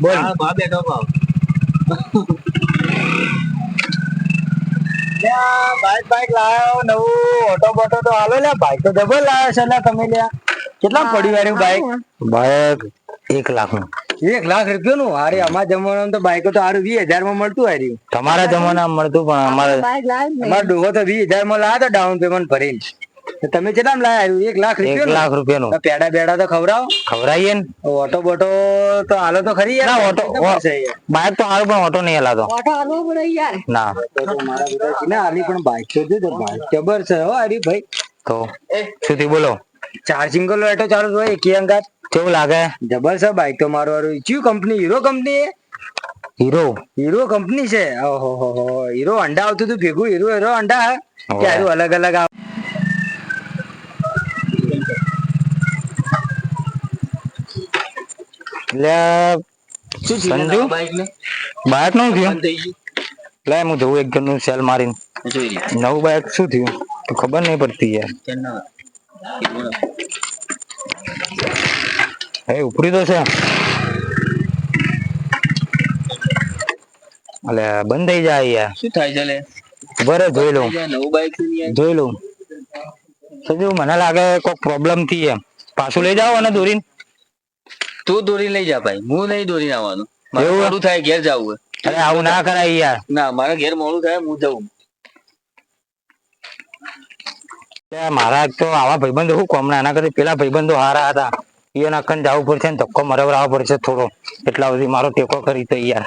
બોલ બા બેઠો ભાવ બાઈક બાઈક લાવ્યો નવું ઓટો બોટો તો હાલો લ્યા બાઈક તો ડબલ લાવ્યો છે લ્યા તમે લ્યા કેટલા પડી વાળ્યું બાઈક 1 લાખ નું 1 લાખ રૂપિયા નું અરે અમારા જમાનામાં તો બાઈકો તો હારું 20,000 માં મળતું હાર્યું તમારા જમાનામાં મળતું પણ અમારા ડોહો તો 20,000 માં લાવ્યા તો ડાઉન પેમેન્ટ ભરીને તમે કેટલા લાયા 1 લાખ રૂપિયા નું પેડા બેડા તો ખવડાવીએ ને ઓટો બોટો તો હાલો તો ખરી યાર ઓટો બાઈક તો હારું પણ ઓટો નહીં હલાતો ઓટો હાલવો પડે યાર ના તો મારા બધા ના હાલી પણ બાઈક તો જો બાઈક જબર છે હો હરી ભાઈ તો સુધી બોલો ચાર્જિંગ કરો એટો ચાલુ હોય એકી અંગાત કેવું લાગે જબર છે બાઈક તો મારું હારું કયું company hero company hero company છે ઓહો હીરો અંડા આવતું હતું ભેગું હીરો અંડા હે કે હારું અલગ અલગ સંજુ બાઈક નું થયું લે હું જવું એક નું સેલ મારીને નવું બાઈક શું થયું તો ખબર નહીં પડતી યાર એ ઉપરી તો છે અલે બંધ થઈ જાય યાર શું થાય છે લે બરે જોઈ લઉં નવું બાઈક જોઈ લઉં સંજુ મને લાગે કોઈ પ્રોબ્લેમ થી એમ પાછું લઈ જાઓ અને દોરીને તું દોરી લઈ જા ભાઈ હું નહીં દોરી આવવાનું મોડું થાય ઘેર જવું અરે આવું ના કરાય યાર ના મારા ઘેર મોડું થાય હું જવું મારા તો આવા ભાઈબંધો શું કોમ એના કરતા પેલા ભાઈબંધો હારા હતા એ નખન જવું પડશે ને ધક્કો મરવરાવો પડશે થોડો એટલા સુધી મારો ટેકો કરી તો યાર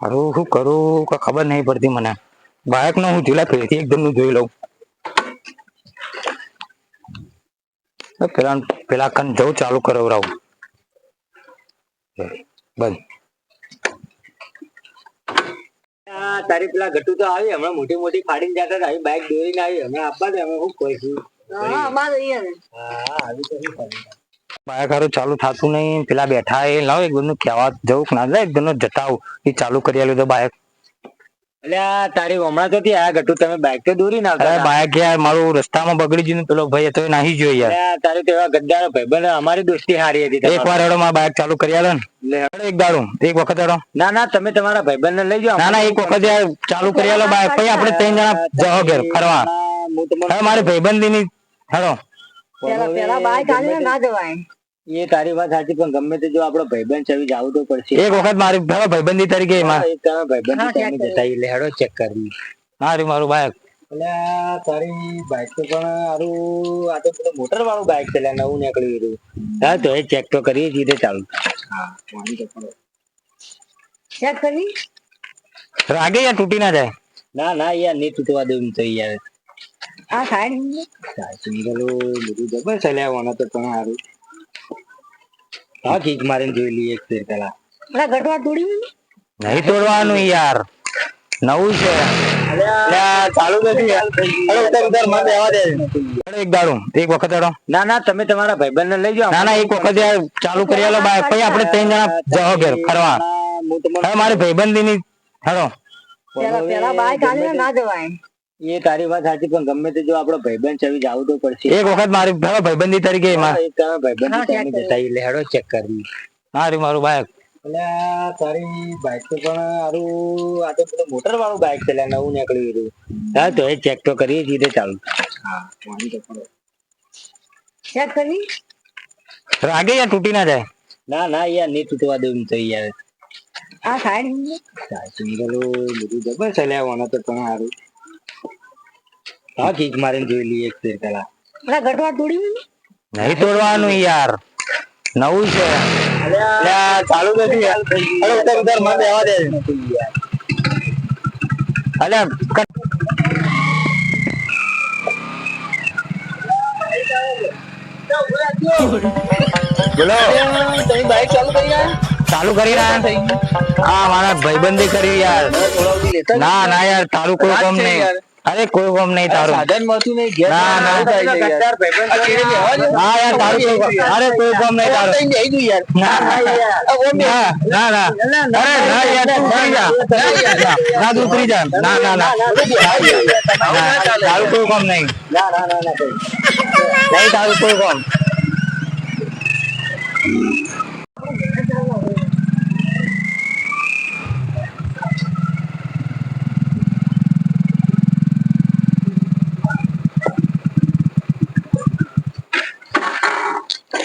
હારું શું કરું કઈ ખબર નહીં પડતી મને બાઈક નો હું ઢીલા ફેરથી એકદમ નું જોઈ લઉં પેલા કન જવું ચાલુ કરાવરાવું બંધ તારી પેલા ગટુ તો આવી હમણાં મોટી મોટી ફાડીને જતા આવી બાઈક દોરીને આવી હમણાં આપવા દે અમે શું કહીશું બાઈક હારું ચાલુ થતું નહીં પેલા બેઠા એ લાવ એક ગણનું કહેવા જવું ના જાય એક ગણનું જતાવું એ ચાલુ કરી આલ્યું તો બાઈક એટલે તારી હમણાં તો ત્યાં ગટુ તમે બાઈક તો દોરી ના બાઈક યાર મારું રસ્તામાં બગડી ગયું પેલો ભાઈ તો નાહી ગયો યાર તારી તો એવા ગદ્દારો ભાઈ અમારી દોસ્તી હારી હતી એક વાર હેડો મારા બાઈક ચાલુ કરી આલો ને એક દાડો એક વખત હેડો ના તમે તમારા ભાઈબંધ ને લઈ જાઓ ના એક વખત યાર ચાલુ કરી આલો બાઈક પછી આપણે 3 જણા જાઓ ઘેર ફરવા હવે મારી ભાઈબંધી ની હેડો પેલા બાઈક આલીને ના જવાય એ તારી વાત સાચી પણ ગમે તે જો આપણો ભાઈબંધ છે જાવું તો પડશે એક વખત મારી ભાઈબંધી તરીકે ભાઈબંધ જતા એટલે હેડો ચેક કરી હારી મારું બાઈક એટલે તારી બાઈક તો પણ હારું આ તો પેલું મોટર વાળું બાઈક છે નવું નીકળ્યું હતું હા તો એ ચેક તો કરીએ સીધે ચાલુ ચેક કરી રાગે યાર તૂટી ના જાય ના યાર નહીં તૂટવા દેવું તો યાર આ સાઈડ સિંગલો બધું જબર ચલાવવાનો તો પણ હારું હા કીક મારીને જોઈ લઈએ એક ફેર પેલા ગટવા તોડ્યું નહીં તોડવાનું યાર નવું છે ચાલુ નથી એક દાડો એક વખત ના તમે તમારા ભાઈબંધ ને લઈ જાઓ ના એક વખત યાર ચાલુ કરી આલો બાઈક પછી આપણે 3 જણા જાઓ ઘેર ફરવા હવે મારી ભાઈબંધી ની હેડો પેલા બાઈક આલીને ના જવાય એ તારી વાત સાચી પણ ગમે તે જો આપણો ભાઈબંધ છે જાવું તો પડશે એક વખત મારી ભાઈબંધી તરીકે એટલે હેડો ચેક કરી હારી મારું બાઈક એટલે તારી બાઈક તો પણ હારું આ તો પેલું મોટર વાળું બાઈક છે નવું નીકળ્યું હતું હા તો એ ચેક તો કરીએ સીધે ચાલુ ચેક કરી રાગે યાર તૂટી ના જાય ના યાર નહીં તૂટવા દેવું તો યાર આ સાઈડ સિંગલો બધું જબર ચલાવવાનો તો પણ હારું હા કીક મારીને જોઈ લઈએ એક ફેર પેલા ગટવા તોડ્યું નહીં તોડવાનું યાર નવું છે ચાલુ નથી બોલો બાઈક ચાલુ કરી હા મારા ભાઈબંધી કરી યાર ના યાર તારું કોઈ કામ નહીં અરે કોઈ કોમ નહીં તારું. સાધન મળતું નહીં ઘેર ના, ના. આવું થાય છે યાર. આ ઘેરે બેહવા દો. હા યાર તારું કોઈ કોમ- અરે કોઈ કોમ નહીં તારું. ઓમ લઈને જઈ યાર. ના ના ના ના અરે ના યાર તું ઉતરી જા. ના તું ઉતરી જા. ના ના ના તારું કોઈ કોમ નહીં. નહીં તારું કોઈ કોમ.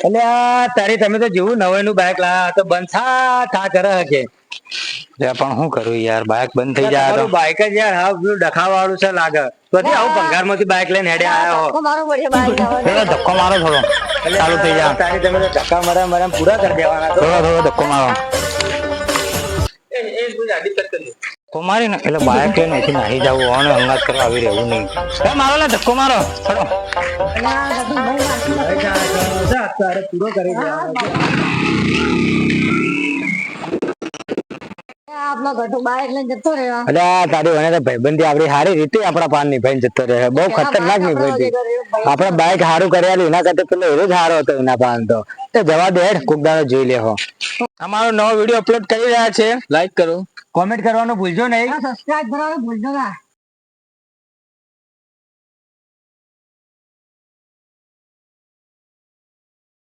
અલ્યા તારી તમે તો જેવું નવાઈનું બાઇક લાયા તો બંધ થા કરે કે પણ શું કરું યાર બાઇક બંધ થઈ જાય તો બાઇક જ યાર હા પેલું ડખા વાળું છે લાગે તો આવું ભંગાર માંથી બાઇક લઈને હેડે આયા હો થોડો ધક્કો મારો થોડો ચાલુ થઈ જાય તારી તમે તો ધક્કા મારા પૂરા કરી દેવાના થોડો ધક્કો મારો ધક્કો મારી ને એટલે બાઇક લઈને અહીંથી નાહી જવું અને હંગાત કરવા આવી રહેવું નહીં મારો ને ધક્કો મારો થોડો પૂરો કરી ભાઈબંધી આપડી સારી રીતે આપડા પાન નિભાઈ જતો રહે બહુ ખતરનાક નિભાઈ આપડે બાઈક સારું કરેલું એના કરતા પેલો હીરો જ સારો હતો એના પાન તો જવા દે કોક દાડો જોઈ લેવો અમારો નવો વિડીયો અપલોડ કરી રહ્યા છે લાઈક કરો કોમેન્ટ કરવાનું ભૂલજો નહીં સબસ્ક્રાઇબ કરવાનું ભૂલજો ના